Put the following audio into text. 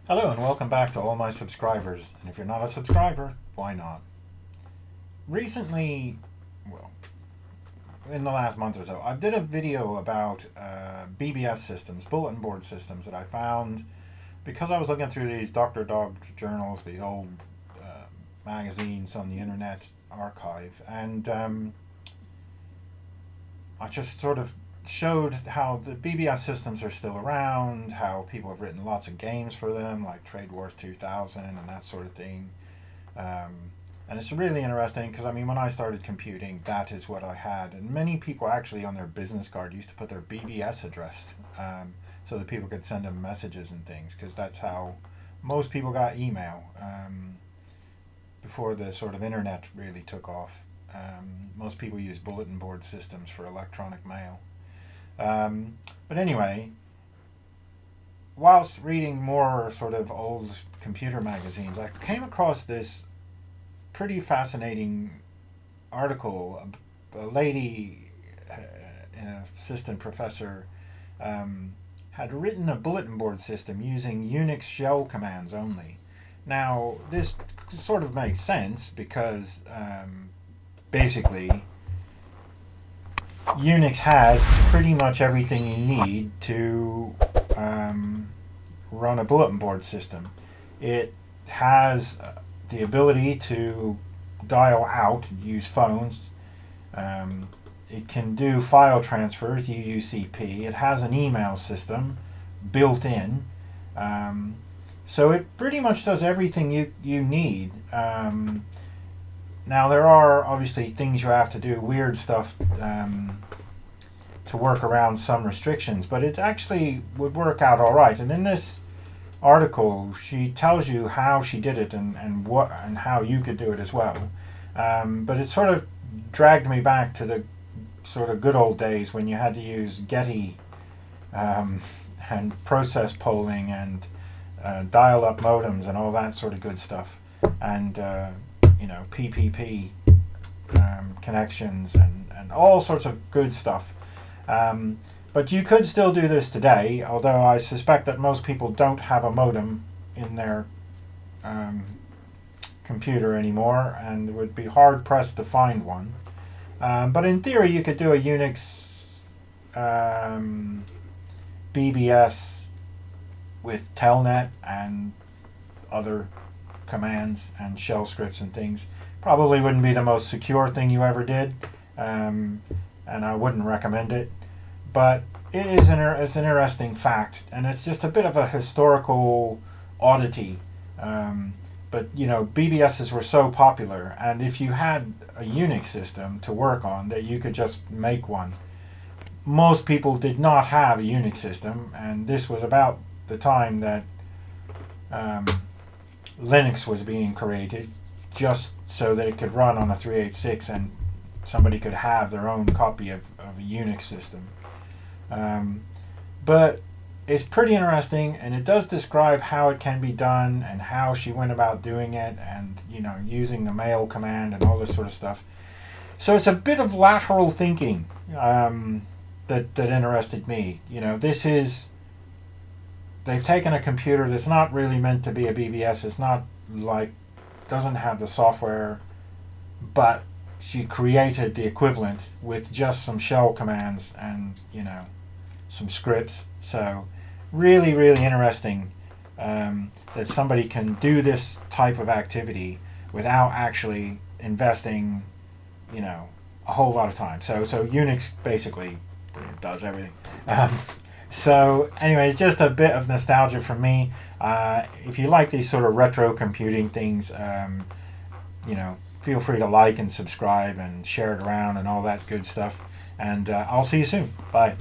Hello and welcome back to all my subscribers. And if you're not a subscriber, why not? Recently, well, in the last month or so, I did a video about BBS systems, bulletin board systems that I found because I was looking through these Dr. Dog journals, the old magazines on the Internet Archive, and I just sort of showed how the BBS systems are still around, how people have written lots of games for them, like Trade Wars 2000 and that sort of thing. Um, and it's really interesting because, I mean, when I started computing, that is what I had. And many people actually on their business card used to put their BBS address so that people could send them messages and things, because that's how most people got email before the sort of internet really took off. Most people use bulletin board systems for electronic mail. But anyway, whilst reading more sort of old computer magazines, I came across this pretty fascinating article. A lady, an assistant professor, had written a bulletin board system using Unix shell commands only. Now, this sort of makes sense because basically Unix has pretty much everything you need to run a bulletin board system. It has the ability to dial out, use phones. It can do file transfers, UUCP. It has an email system built in. So it pretty much does everything you need. Now, there are obviously things you have to do, weird stuff, to work around some restrictions, but it actually would work out all right. And in this article, she tells you how she did it and what and how you could do it as well. But it sort of dragged me back to the sort of good old days when you had to use Getty and process polling and dial-up modems and all that sort of good stuff. And PPP connections and all sorts of good stuff. But you could still do this today, although I suspect that most people don't have a modem in their computer anymore and would be hard pressed to find one. But in theory, you could do a Unix BBS with Telnet and other commands and shell scripts and things. Probably wouldn't be the most secure thing you ever did, and I wouldn't recommend it. But it is it's an interesting fact, and it's just a bit of a historical oddity. But BBSs were so popular, and if you had a Unix system to work on, that you could just make one. Most people did not have a Unix system, and this was about the time that Linux was being created, just so that it could run on a 386 and somebody could have their own copy of a Unix system. But it's pretty interesting, and it does describe how it can be done and how she went about doing it, and using the mail command and all this sort of stuff. So it's a bit of lateral thinking that interested me. They've taken a computer that's not really meant to be a BBS. It's not doesn't have the software, but she created the equivalent with just some shell commands and some scripts. So really, really interesting that somebody can do this type of activity without actually investing a whole lot of time. So Unix basically does everything. So anyway, it's just a bit of nostalgia from me. If you like these sort of retro computing things, feel free to like and subscribe and share it around and all that good stuff. And I'll see you soon. Bye.